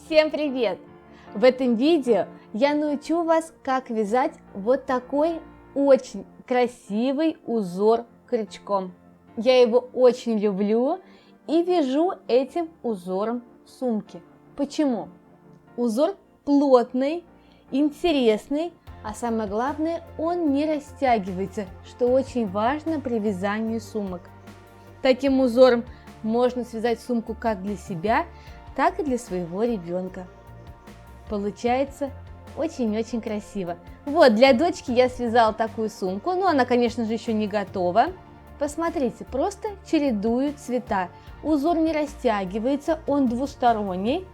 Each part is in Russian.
Всем привет! В этом видео я научу вас, как вязать вот такой очень красивый узор крючком. Я его очень люблю и вяжу этим узором сумки. Почему? Узор плотный, интересный, а самое главное, он не растягивается, что очень важно при вязании сумок. Таким узором можно связать сумку как для себя, так и для своего ребенка. Получается очень-очень красиво. Вот, для дочки я связала такую сумку, но она, конечно же, еще не готова. Посмотрите, просто чередую цвета. Узор не растягивается, он двусторонний,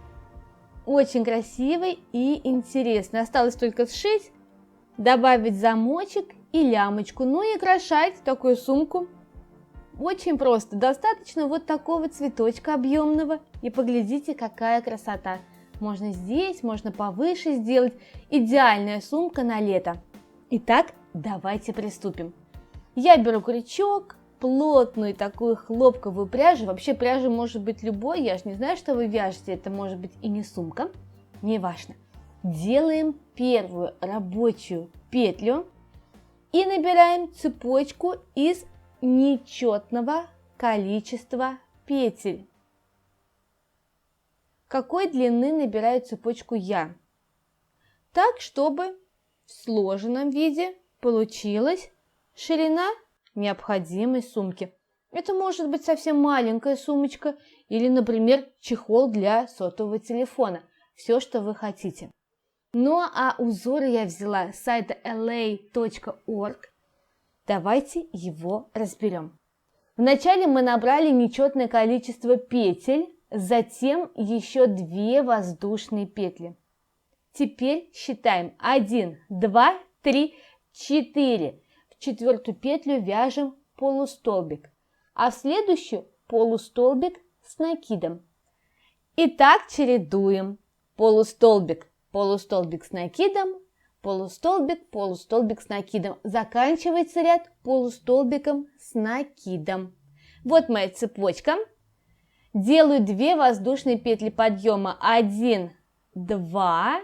очень красивый и интересный. Осталось только сшить, добавить замочек и лямочку, ну и украшать такую сумку. Очень просто, достаточно вот такого цветочка объемного, и поглядите, какая красота. Можно здесь, можно повыше сделать. Идеальная сумка на лето. Итак, давайте приступим. Я беру крючок, плотную такую хлопковую пряжу. Вообще пряжа может быть любой, я же не знаю, что вы вяжете, это может быть и не сумка, неважно. Делаем первую рабочую петлю и набираем цепочку из нечетного количества петель. Какой длины набираю цепочку я? Так, чтобы в сложенном виде получилась ширина необходимой сумки. Это может быть совсем маленькая сумочка или, например, чехол для сотового телефона. Все, что вы хотите. Ну а узор я взяла с сайта la.org. Давайте его разберем. Вначале мы набрали нечетное количество петель, затем еще 2 воздушные петли. Теперь считаем 1, 2, 3, 4. В четвертую петлю вяжем полустолбик, а в следующую полустолбик с накидом. И так чередуем полустолбик, полустолбик с накидом, полустолбик, полустолбик с накидом. Заканчивается ряд полустолбиком с накидом. Вот моя цепочка. Делаю 2 воздушные петли подъема. 1, 2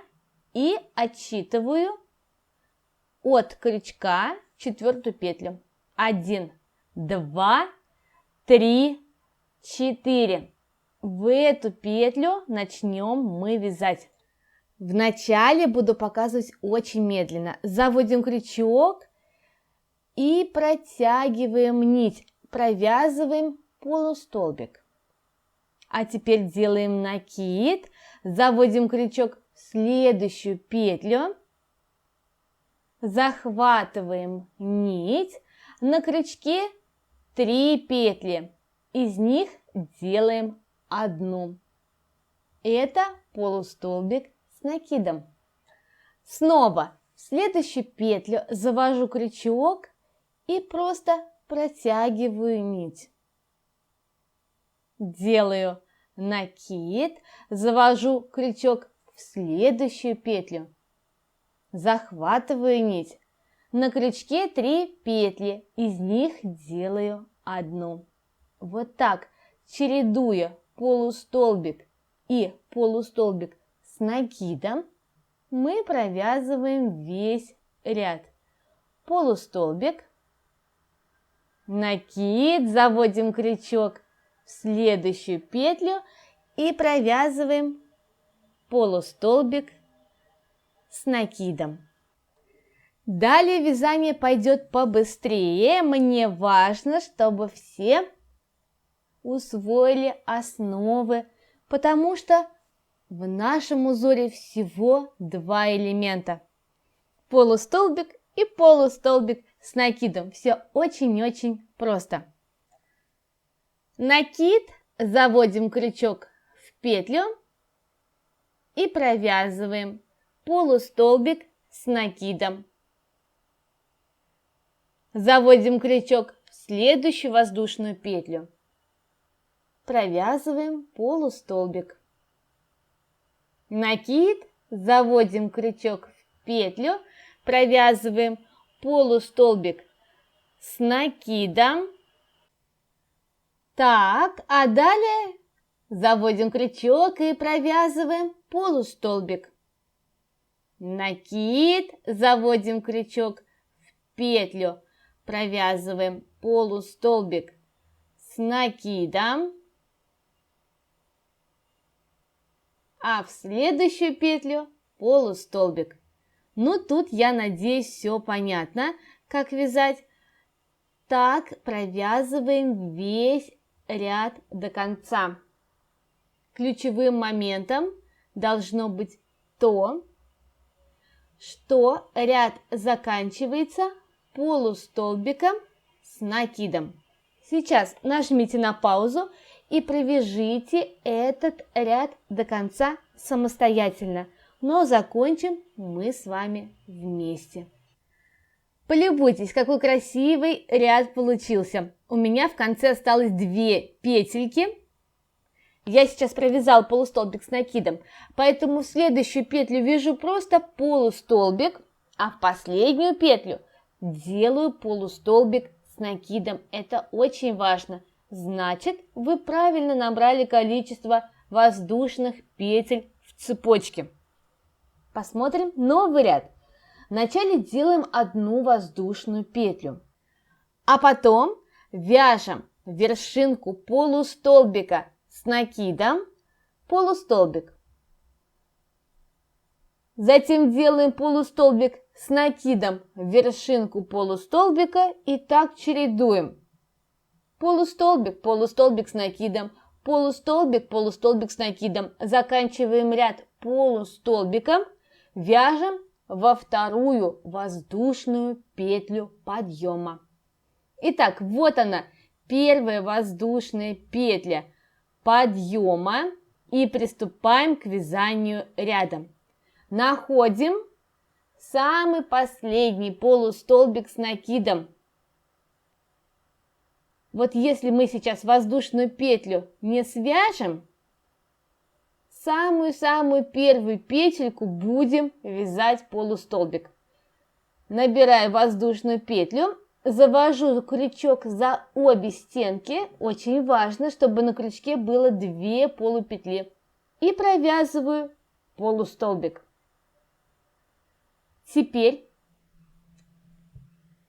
и отсчитываю от крючка четвертую петлю. 1, 2, 3, 4. В эту петлю начнем мы вязать. Вначале буду показывать очень медленно. Заводим крючок и протягиваем нить, провязываем полустолбик. А теперь делаем накид, заводим крючок в следующую петлю, захватываем нить, на крючке 3 петли, из них делаем одну. Это полустолбик с накидом. Снова в следующую петлю завожу крючок и просто протягиваю нить. Делаю накид, завожу крючок в следующую петлю, захватываю нить. На крючке 3 петли, из них делаю одну. Вот так, чередуя полустолбик и полустолбик с накидом, мы провязываем весь ряд. Полустолбик, накид, заводим крючок в следующую петлю и провязываем полустолбик с накидом. Далее вязание пойдет побыстрее. Мне важно, чтобы все усвоили основы, потому что в нашем узоре всего 2 элемента. Полустолбик и полустолбик с накидом. Все очень-очень просто. Накид, заводим крючок в петлю и провязываем полустолбик с накидом. Заводим крючок в следующую воздушную петлю. Провязываем полустолбик. Накид, заводим крючок в петлю, провязываем полустолбик с накидом. Так, а далее Заводим крючок и провязываем полустолбик. Накид, заводим крючок в петлю, провязываем полустолбик с накидом, а в следующую петлю полустолбик. Ну, тут, я надеюсь, все понятно, как вязать. Так провязываем весь ряд до конца. Ключевым моментом должно быть то, что ряд заканчивается полустолбиком с накидом. Сейчас нажмите на паузу и провяжите этот ряд до конца самостоятельно, но закончим мы с вами вместе. Полюбуйтесь, какой красивый ряд получился. У меня в конце осталось 2 петельки. Я сейчас провязал полустолбик с накидом, поэтому в следующую петлю вяжу просто полустолбик, а в последнюю петлю делаю полустолбик с накидом. Это очень важно. Значит, вы правильно набрали количество воздушных петель в цепочке. Посмотрим новый ряд. Вначале делаем 1 воздушную петлю, а потом вяжем вершинку полустолбика с накидом, полустолбик. Затем делаем полустолбик с накидом, вершинку полустолбика и так чередуем. Полустолбик, полустолбик с накидом, полустолбик, полустолбик с накидом. Заканчиваем ряд полустолбиком, вяжем во 2-ю воздушную петлю подъема. Итак, вот она, 1-я воздушная петля подъема, и приступаем к вязанию ряда. Находим самый последний полустолбик с накидом. Вот если мы сейчас воздушную петлю не свяжем, самую-самую первую петельку будем вязать полустолбик. Набираю воздушную петлю, завожу крючок за обе стенки, очень важно, чтобы на крючке было 2 полупетли, и провязываю полустолбик. Теперь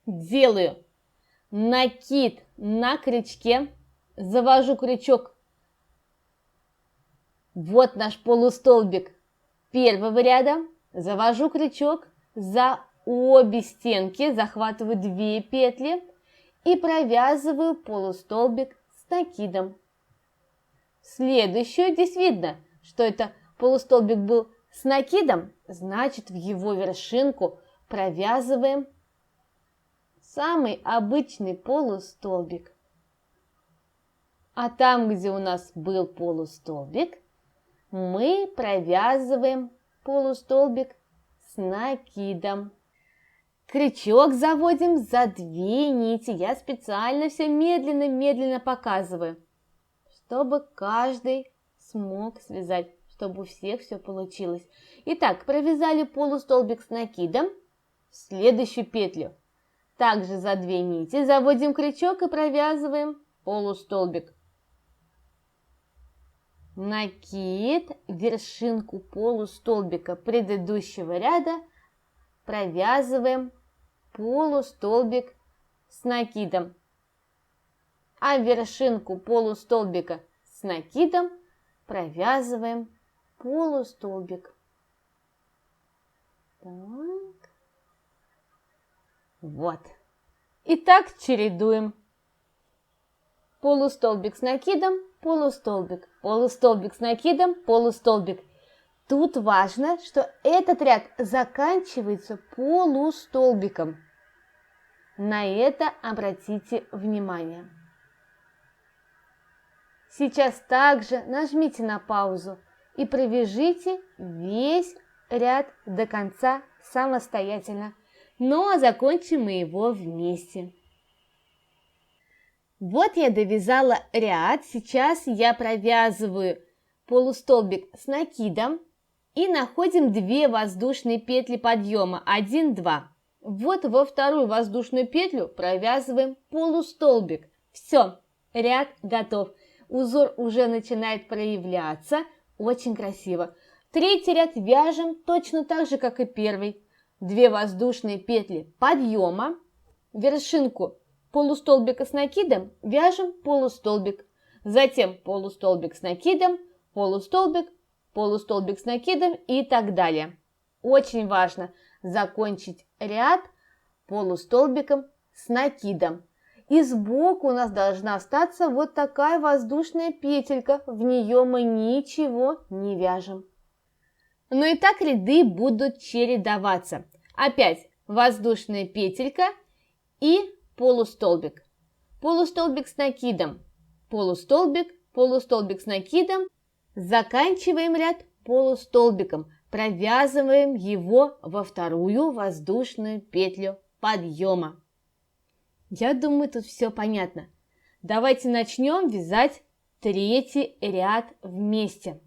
делаю накид на крючке, завожу крючок. Вот наш полустолбик 1-го ряда, завожу крючок за обе стенки, захватываю 2 петли и провязываю полустолбик с накидом. Следующую, здесь видно, что это полустолбик был с накидом, значит, в его вершинку провязываем самый обычный полустолбик. А там, где у нас был полустолбик, мы провязываем полустолбик с накидом. Крючок заводим за 2 нити. Я специально все медленно-медленно показываю, чтобы каждый смог связать, чтобы у всех все получилось. Итак, провязали полустолбик с накидом, в следующую петлю также за 2 нити заводим крючок и провязываем полустолбик. Накид, вершинку полустолбика предыдущего ряда провязываем полустолбик с накидом, а вершинку полустолбика с накидом провязываем полустолбик. Так. Вот. И так чередуем. Полустолбик с накидом, полустолбик, полустолбик с накидом, полустолбик. Тут важно, что этот ряд заканчивается полустолбиком. На это обратите внимание. Сейчас также нажмите на паузу и провяжите весь ряд до конца самостоятельно. Ну а закончим мы его вместе. Вот я довязала ряд, сейчас я провязываю полустолбик с накидом и находим 2 воздушные петли подъема, 1, 2. Вот во 2-ю воздушную петлю провязываем полустолбик. Все, ряд готов. узор уже начинает проявляться, очень красиво. Третий ряд вяжем точно так же, как и первый. 2 воздушные петли подъема, вершинку полустолбика с накидом вяжем полустолбик, затем полустолбик с накидом, полустолбик, полустолбик с накидом и так далее. Очень важно закончить ряд полустолбиком с накидом. И сбоку у нас должна остаться вот такая воздушная петелька, в нее мы ничего не вяжем. Ну и так ряды будут чередоваться. Опять воздушная петелька и полустолбик. Полустолбик с накидом, полустолбик, полустолбик с накидом. Заканчиваем ряд полустолбиком, провязываем его во вторую воздушную петлю подъема. Я думаю, тут все понятно. Давайте начнем вязать третий ряд вместе.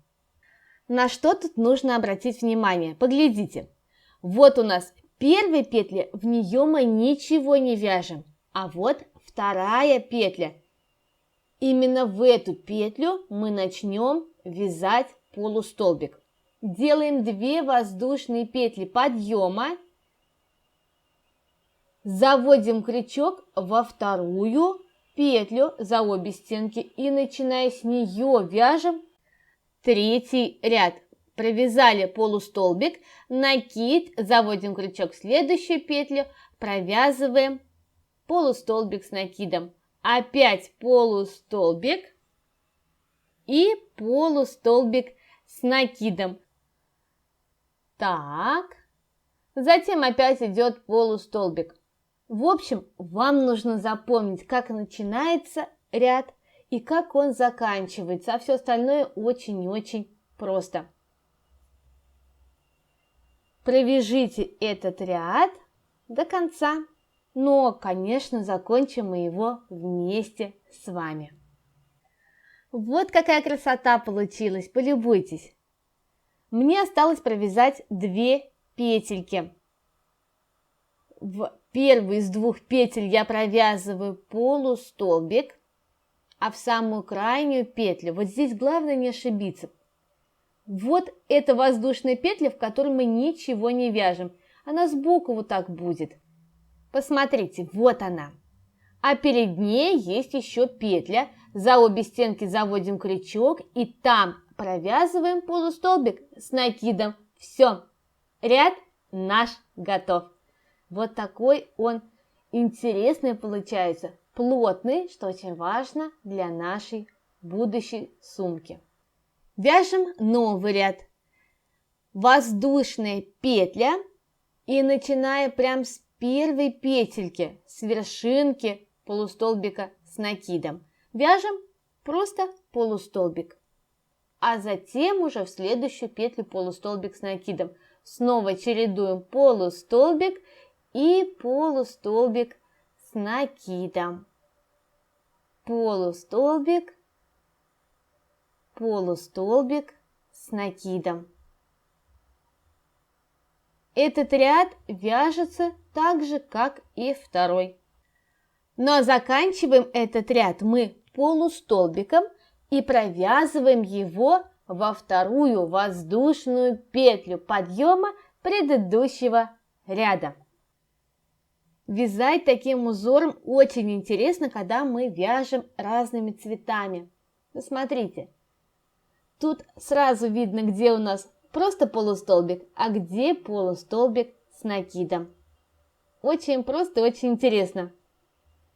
На что тут нужно обратить внимание? Поглядите. Вот у нас первая петля, в нее мы ничего не вяжем. А вот вторая петля. Именно в эту петлю мы начнем вязать полустолбик. Делаем 2 воздушные петли подъема. Заводим крючок во вторую петлю за обе стенки и, начиная с нее, вяжем третий ряд. Провязали полустолбик, накид, заводим крючок в следующую петлю, провязываем полустолбик с накидом. Опять полустолбик и полустолбик с накидом. Так, затем опять идет полустолбик. В общем, вам нужно запомнить, как начинается ряд и как он заканчивается, а все остальное очень и очень просто. Провяжите этот ряд до конца, но, конечно, закончим мы его вместе с вами. Вот какая красота получилась, полюбуйтесь. Мне осталось провязать 2 петельки. В первую из 2 петель я провязываю полустолбик, а в самую крайнюю петлю, вот здесь главное не ошибиться. Вот это воздушная петля, в которой мы ничего не вяжем. Она сбоку вот так будет. Посмотрите, вот она. А перед ней есть еще петля. За обе стенки заводим крючок и там провязываем полустолбик с накидом. Все, ряд наш готов. Вот такой он интересный получается, плотный, что очень важно для нашей будущей сумки. Вяжем новый ряд. Воздушная петля и начиная прям с первой петельки, с вершинки полустолбика с накидом. Вяжем просто полустолбик, а затем уже в следующую петлю полустолбик с накидом. Снова чередуем полустолбик и полустолбик с накидом. Полустолбик, полустолбик с накидом. Этот ряд вяжется так же, как и второй. Но заканчиваем этот ряд мы полустолбиком и провязываем его во вторую воздушную петлю подъема предыдущего ряда. Вязать таким узором очень интересно, когда мы вяжем разными цветами. Посмотрите, тут сразу видно, где у нас просто полустолбик, а где полустолбик с накидом. Очень просто и очень интересно.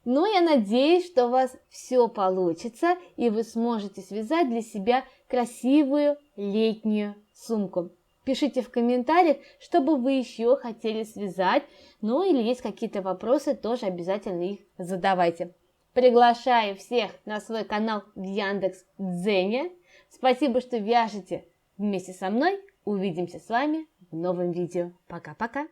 Но я надеюсь, что у вас все получится, и вы сможете связать для себя красивую летнюю сумку. Пишите в комментариях, что бы вы еще хотели связать, ну или есть какие-то вопросы, тоже обязательно их задавайте. Приглашаю всех на свой канал в Яндекс.Дзене. Спасибо, что вяжете вместе со мной. Увидимся с вами в новом видео. Пока-пока!